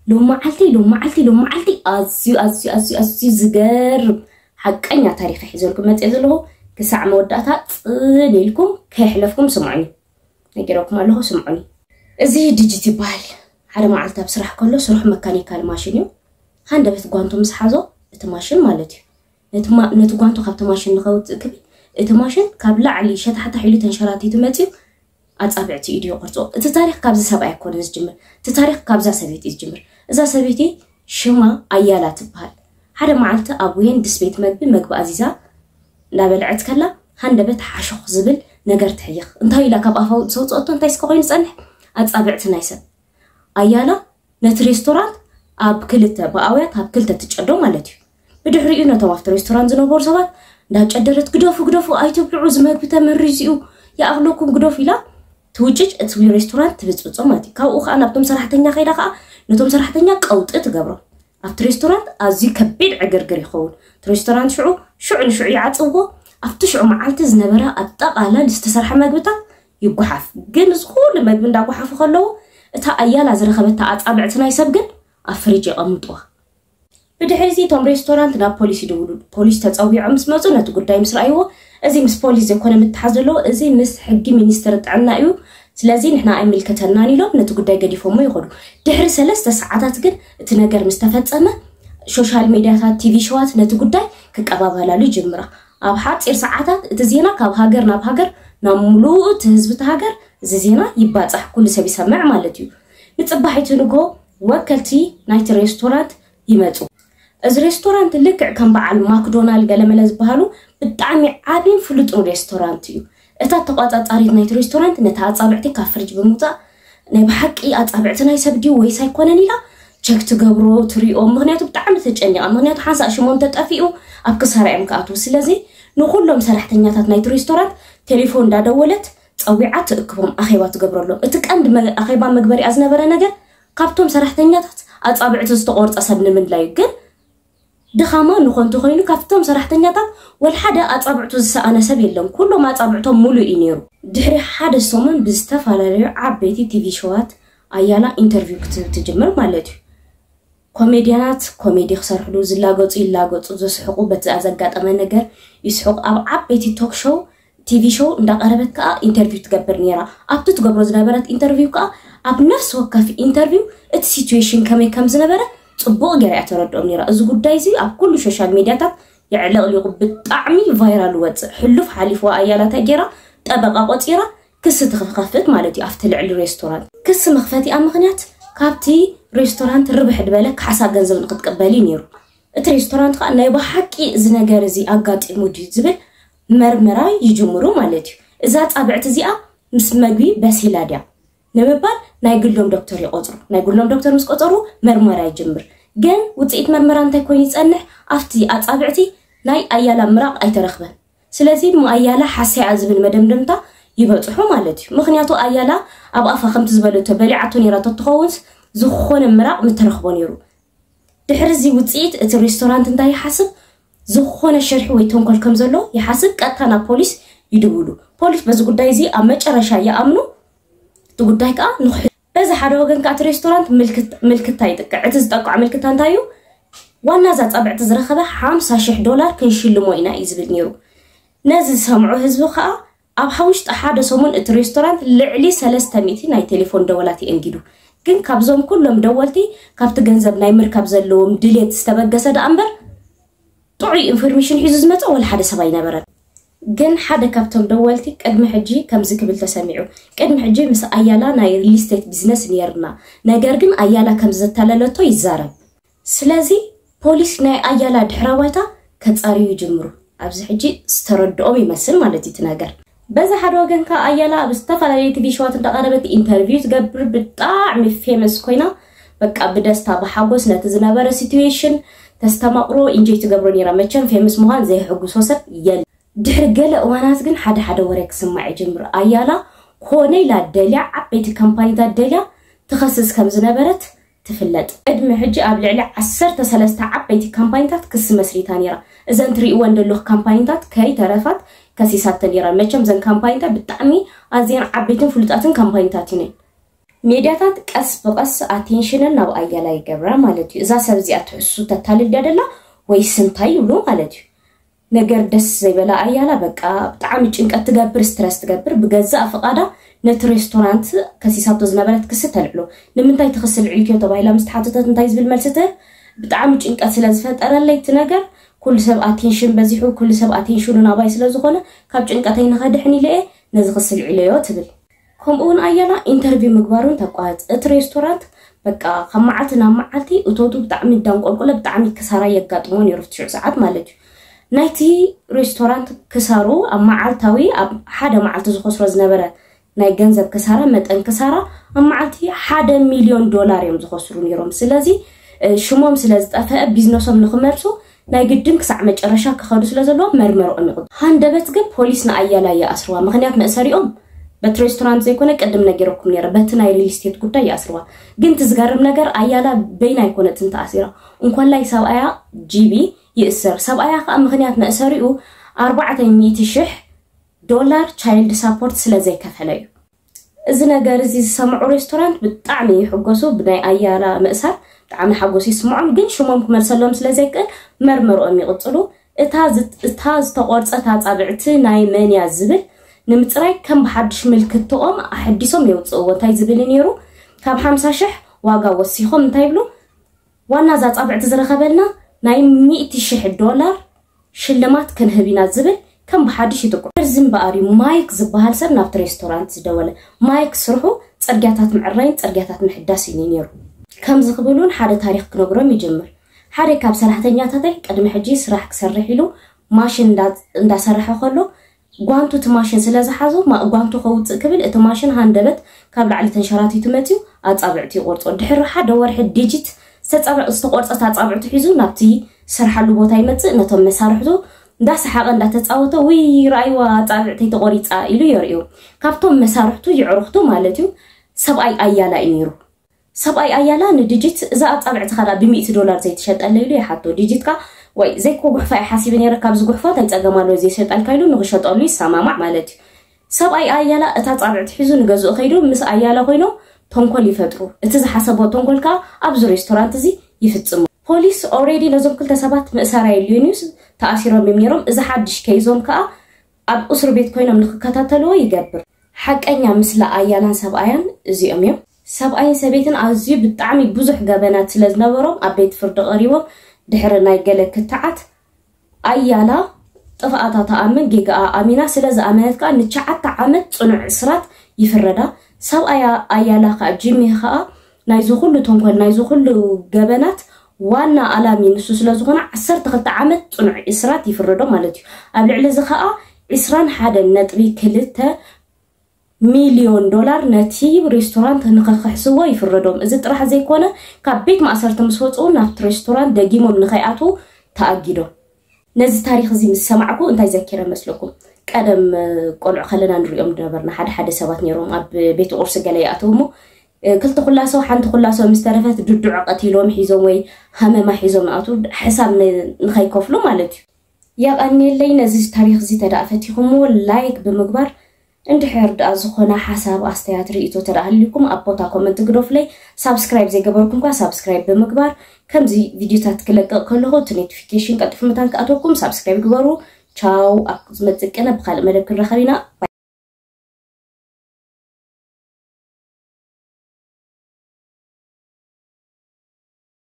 لو معلتي أزي زجر حقا تاريخ حزوركم ما تقزله كساع موداتها ليلكم كيحلفكم سمعني نجربكم الله سمعني زي ديجيتي بال على معلتها بصراحة كله سروح ميكانيكال ماشينيو هاندا بتقوانتو مسحازو اتماشين مالتي نتقوانتو خبت ماشين نخوت كبي اتماشين كابلا علي شات حتى حيلو تنشراتي تمتيو أتصابعتي إيديو قرصو تتاريخ كابزا سبع يكون نسجمر تتاريخ كابزا سبيتي يسجمر إذا سبيتي شما أيالا تبهال هذا معلته أبوين دسبيت مقبى عزيزة لا بلعت كلا هندا بيت حشق زبل نجرت حيخ انتهي لك أبقى صوت أطن تيسكوين صنح أتصابعت نايسة أيالا نت ريستورانت أب كلته بقاويات أب كلته تجدو مالتي بدحري إنه توافت ريستورانت زنوبور سبات ده جدرت قدوفو أيتو بلعوز مقبتا من ريزيو يا أغلوكم قدوفي لا توجج اتوي ريستورانت بتصمتي كاو انا بتم صراحتኛ خيدا خا نتوم صراحتኛ قوط تغبرو افت ريستورانت ازي كبيد عغرغر يخون ريستورانت شعو يعصبو افت شعو معلت زنبره اطقالا لستسرح مغبتا يغحف ግን ዝኹሉ መግብ እንዳጓሓፉ ከለው እታ አያላ ዝረኸበታ አጻብዕትና ይሰብግን አፍሪጅ ይቀምጡዋ በድሕሪዚ ቶም ሬስቶራንት ና ፖሊስ ይደውሉ ፖሊስ ተጻውዒዖም ስመጹ ነቲ ጉዳይ ምስራይዎ እዚ ምስ ፖሊስ ዘኮነ ምትሓዘሎ እዚ ምስ ሕጊ ሚኒስትር ጥዕና እዩ ስለዚህ ንሕና አይምልከተናን ኢሎም ነቲ ጉዳይ ገዲፎሞ ይኸዱ ድሕሪ 3 ሰዓታት ግን እቲ ነገር ምስተፈጸመ ሶሻል ሚዲያታት ቲቪ ሾዋት ነቲ ጉዳይ ከቀባባላሉ ይጀምራ ኣብ ሓፂር ሰዓታት እቲ ዜና ካብ ሃገር ናብ ሃገር ናብ ሙሉእ እቲ ህዝቢ ተሃገር እዚ ዜና ይባጻሕ ኩሉ ሰብ ይሰምዕ ማለት እዩ ንጽባሒቱ ንጎ ወከልቲ ናይቲ ሬስቶራንት ይመጹ از رستورانت لكع كان بعل ماكدونالد قلملز بهالو بتعمي عابين فلوتو رستورانتيو اتا تقاطع طاريت نايت رستورانت نتا صابعتي كافرج بموتا ناي بحقي اصابعتنا يسبدي وي سايكونن لا تشك تغبرو تريو مغنياتو بتعمي تጨنيا مغنياتو حاسا شموم تطفيو اب كسرايم كاتو سلازي نكلهم سرحتنياتات نايت رستورانت تليفون دادولت صويعات اكبهم اخيبات تغبرلو اتقند اخيبا مغبري ازنبره ነገር ካብቶም سرحتنياتات اصابعتو استقورص سبن من لاي ግን دخاما نخونتو خوينو كافتهم سرحتنياتات والحدا اصابعتو زسانه سب يلم كلهم اصابعتهم مولو ينيرو دحري حدا سومن بزتفالاليو عبيتي تي في شوات ايالا انترفيو تجمر مالتي كوميديانات كوميدي خسرحلو زلاغوص يلاغوص زسحقو بتازغاطمه ነገር يسحق اب عبيتي توك شو تي في شو እንዳቀረበት ካ ኢንተርቪው ትገብር ኔራ አብቱ ትገብሮ ዝነበረት ኢንተርቪው ካ አብ ነፍስ ወከፍ ኢንተርቪው እቲ ሲቹዌሽን ከመይ ዝነበረ ጽቡቅ ገሪያ ተረድኦም ኔራ እዚ ጉዳይ እዚ ኣብ ኩሉ ሶሻል ሚዲያታት يعلق لي بالطعمي فايرال واتس حلف حليفوا ايالا تاجرا طبقه قصيره كس تخففت مالتي افتلع الريستورانت كس مخفتي ام مخنيات كابتي ريستورانت ربح دبلك حساب ገንዘብ ንክትቀበሊ ኔሩ እቲ ريستورانت ካ ናይ በሐቂ እዚ ነገር እዚ አጋጥሙ ዝብል መርመራ ይጅምሩ ማለት እዩ እዛ ጻብዕት እዚኣ ምስ መግቢ በሲላድያ ንምባል ናይ ግሎም ዶክተር ይቆጽሩ ናይ ግሎም ዶክተር ምስ ቆጽሩ መርመራ ይጅምር ግን ውጽኢት መርመራ እንታይ ኮይኑ ይጸንሕ ኣፍቲ አጻብዕቲ ናይ አያላ ምራቅ አይተረኽበን ስለዚህ አያላ ሓሲያ ዝብል መደምደምታ ይበጽሑ ማለት እዩ ምክንያቱ አያላ ኣብ ኣፋ ከምት ዝበለቶ በሊዓቱ ኔራ ተትኸውንስ ዝኾነ ምራቅ ምትረኽቦ ኔሩ ድሕሪዚ ውጽኢት እቲ ሬስቶራንት እንታይ ይሓስብ ዝኾነ ሸርሒ ወይ ተንኮል ከም ዘሎ ይሓስብ ቀጥታና ፖሊስ ይድውሉ ፖሊስ በዚ ጉዳይ እዚ ኣብ መጨረሻ ይኣምኑ እቲ ጉዳይ ካ ንኹ በዚ ሓደ ወገን ካ እቲ ሬስቶራንት ምልክታ ይጥቀዕ እቲ ዝጠቅዕ ምልክታ እንታይ እዩ ዋና ዛ ጻብዕት ዝረኸበ $50,000 ክንሽልሞ ኢና ይዝብል ኔሩ ነዚ ሰምዑ ህዝቢ ካ ኣብ ሓውሽጥ ሓደ ሰሙን እቲ ሬስቶራንት ልዕሊ 300 ናይ ቴሌፎን ደወላት ይንጊዱ ግን ካብዞም ኩሎም ደወልቲ ካብቲ ገንዘብ ናይ ምርካብ ዘለዎም ድሌት ዝተበገሰ ዳእምበር ጥዑይ ኢንፎርሜሽን ሒዙ ዝመጸ ወላ ሓደ ሰባይ ነበረ ግን ሓደ ካብቶም ደወልቲ ቅድሚ ሕጂ ከምዚ ክብል ተሰሚዑ ቅድሚ ሕጂ ምስ አያላ ናይ ሪል ስቴት ቢዝነስ ኔርና ነገር ግን አያላ ከምዚ ዝተለለቶ ይዛረብ ስለዚህ ፖሊስ ናይ አያላ ድሕራዋይታ ከጻሪዩ ይጅምሩ ኣብዚ ሕጂ ዝተረድኦም ይመስል ማለት እቲ ነገር በዛ ሓደ ወገን ካ አያላ ብዝተፈላለየ ቲቪ ሾዋት እንዳቀረበት ኢንተርቪው ዝገብር ብጣዕሚ ፌመስ ኮይና በቃ ብደስታ በሓጎስ ነቲ ዝነበረ ሲቹዌሽን ተስተማቅሮ ኢንጆይ ትገብሮ ኔራ መቸም ፌመስ መሆን ዘይሕጉሶ ሰብ የለ ድሕሪ ገለ እዋናት ግን ሓደ ወሬ ክስማዕ ይጀምር አያላ ኮነይ ላ ደልያ ዓበይቲ ካምፓኒታት ደልያ ትኸስስ ከም ዝነበረት تفلت ادم حجي اب لعلي 13 عبيتي كامباينتات كس مسريتا نيرا اذا تريو اندلو كامباينتات كاي ترفات كسيسات نيرا مچم زن كامباينتا بتعمي ازين عبيتين فلوتاتن كامباينتاتين ميدياتات قص بقص اتنشن ናብ አያላ ይገብራ ማለት እዩ እዛ ሰብ እዚኣ ትሕሱ ተታልል ያደላ ወይ ስንታይ ይብሉ ማለት እዩ ነገር ደስ ዘይበላ አያላ በቃ በጣም ጭንቀት ትገብር ስትረስ ትገብር በገዛ ፈቃዳ ነት ሬስቶራንት ከሲሳቶ ዝነበረት ክስተልዕሎ ንምንታይ ተخسل ዕልክዮ ተባይላ ምስተሓተተት እንታይ ዝብል መልሰተ በጣም ጭንቀት ስለዝፈጠረለይ ነገር ኩል ሰብ አቴንሽን በዚሁ ኩል ሰብ አቴንሽኑ ናባይ ስለዝኾነ ካብ ጭንቀተይ ነኸድሕኒ ለየ ነዚ خسل ዕልዮ ትብል ከምኡን አያላ ኢንተርቪው ምግባሩን ተቋጽ እት ሬስቶራንት በቃ ከመዓልና መዓልቲ እቶቱ በጣም ዳንቆልቆለ በጣም ክሳራ የጋጥሞን ይርፍት ሰዓት ማለት እዩ ናይቲ ሬስቶራንት ክሳሩ አማዓልታዊ ሓደ መዓልቲ ዝخسሮ ዝነበረ ናይ ገንዘብ ክሳራ መጠን ክሳራ አማዓልቲ $1 ሚሊዮን እዮም ዝخسሩ ነይሮም ስለዚ ሽሞም ስለዝጠፈአ ቢዝነሶም ንኽመርሱ ናይ ግድም ክሳዕ መጨረሻ ክኸዱ ስለዘለዎ መርመሮም ይቁ ሃንደበት ግን ፖሊስ ንአያላ ያስርዋ ምክንያት መእሰሪኦም በትሬስቶራንት ዘይኮነ ቀደም ነገርኩም ነይረ በትናይ ሪል ስቴት ጉዳይ ያስርዋ ግን ትዝጋርም ነገር አያላ በይና ይኮነት እንታሲራ እንኳን ላይ ሰብአያ ጂቢ ይእሰር ሰብአያ ምክንያት መእሰሪኡ $400,000 ቻይልድ ሳፖርት ስለዘይ ከፈለዩ እዚ ነገር እዚ ሰምዑ ሬስቶራንት በጣም ይحጎሱ ብናይ አያላ መእሰር በጣም حጎሱ ይስማዑ ግን ሽሞም ክመርሰሎም ስለዘይ ከን መርመሮም ይቅጽሉ እታ ዝተቆርጸታ ጻብዕቲ ናይ መን ያዝብል ንምጽራይ ከም በሐድሽ ምልክትኦም አሐዲሶም ይውጽኡ እንታይ ዝብል ነይሩ ካብ 50,000 ዋጋ ወሲኹም እንታይ ብሉ ዋና ዛጻብዕቲ ዝረኸበልና ናይ $100,000 ሽልማት ክንህቢና ዝብል ከም በሐድሽ ይጥቁ ዝምባሪ ማይክ ዝበሃል ሰብ ናብ ሬስቶራንት ዝደወለ ማይክ ስርሑ ጽርግያታት ምዕራይን ጽርግያታት ምሕዳስ ነይሩ ከም ዝኽብሉን ሓደ ታሪኽ ክነግሮም ይጀምር ሓደ ካብ ሰራሕተኛታት ቀድሚ ሕጂ ስራሕ ክሰርሕ ኢሉ ማሽን እንዳሰርሐ ከሎ ጓንቱ ተማሽን ስለዝሓዙ ጓንቱ ከውጽእ ክብል እቲ ማሽን ሃንደበት ካብ ላዕሊ ተንሸራቲቱ መጥዩ አጻብዕቲ ይቆርጾ ድሕሪ ሓደ ወርሕ ዲጂት ዝተጻብዕ ዝተቆርጸታ አጻብዕቲ ሒዙ ናብቲ ስርሐሉ ቦታ ይመጽእ ነቶም መሳርሕቱ እንዳሰሓቀ እንዳተጻወተ ወይ ራይዋ አጻብዕቲ ተቆሪጻ ኢሉ ይርዩ ካብቶም መሳርሕቱ ይዕርኽቱ ማለት እዩ ሰብአይ አያላ ይኒሩ ሰብአይ አያላ ንዲጂት እዛ አጻብዕቲ ካላ $100 ዘይተሸጠለ ኢሉ ይሓቶ ዲጂትካ ወይ ዘይኮ ጉሕፋይ ሓሲብ ነይረ ካብ ዝጉሕፋት ኣይጸገማሎ ዘይሰጣል ካይሉ ንኽሸጠሉ ይሰማማዕ ማለት እዩ ሰብአይ አያላ እታ ጻብዕቲ ሒዙ ንገዝኡ ኸይዱ ምስ አያላ ኮይኑ ተንኮል ይፈጥሩ እቲ ዝሓሰቦ ተንኮልካ ኣብዚ ሬስቶራንት እዚ ይፍጽሙ ፖሊስ ኦሬዲ ነዞም ክልተ ሰባት ምእሰራይ ሊዩኒስ ተኣሲሮም ነይሮም እዚ ሓድሽ ከይዞም ከዓ ኣብ እስር ቤት ኮይኖም ንኽከታተልዎ ይገብር ሓቀኛ ምስላ አያላን ሰብአያን እዚኦም እዮም ሰብአይን ሰቤትን ኣዝዩ ብጣዕሚ ብዙሕ ገበናት ስለዝነበሮም ኣብ ቤት ፍርዲ ቀሪቦም ድሕሪ ናይ ገለ ክትዓት አያላ ጥፋኣታ ተኣምን ጌጋ ኣሚና ስለዚ ኣመነትካ ን9 ዓመት ጽኑዕ እስራት ይፍረዳ ሰብአያ አያላ ጂሚ ከዓ ናይ ዝኹሉ ተንኮል ናይ ዝኹሉ ገበናት ዋና አላሚ ንሱ ስለዝኾነ 12 ዓመት ጽኑዕ እስራት ይፍረዶ ማለት እዩ ኣብ ልዕሊ እዚ ከዓ 21.2 ሚሊዮን $1 ነቲ ሬስቶራንት ንኸሕስዎ ይፍረዶም እዚ ጥራሕ ዘይኮነ ካብ ቤት ማእሰርቲ መስወጹ ናብ ሬስቶራንት ደጊሞም ንኸይኣቱ ተኣጊዶም ነዚ ታሪኽ እዚ ምስ ሰማዕኩ እንታይ ዘኪረ መስለኩም ቀደም ቆልዑ ከለና ንሪኦም ነበርና ሓደ ሰባት ነይሮም ኣብ ቤት ቁርሲ ገለ ይኣትውሞ ክልተ ኩላሰው ሓንቲ ኩላሰው ምስተረፈት ድድዕ ቀቲሎም ሒዞም ወይ ሃመማ ሒዞም ኣቱ ሕሳብ ንኸይከፍሉ ማለት እዩ ያቃኒለይ ነዚ ታሪኽ እዚ ተዳፈቲኹም ላይክ ብምግባር እንድሕር ዳ ዝኾነ ሓሳብ ኣስተያየት ርእይቶ ተዳህልኩም ኣብ ቦታ ኮመንት ግዶፍለይ ሳብስክራይብ ዘይገበርኩም ካ ሳብስክራይብ ብምግባር ከምዚ ቪድዮታት ክለቀቕ ከለኹ ኖቲፊኬሽን ቀጥፉ ምታን ከኣተኩም ሳብስክራይብ ግበሩ ቻው ኣብ ዝመጽቅነ ብኻልእ መደብ ክንረኸብ ኢና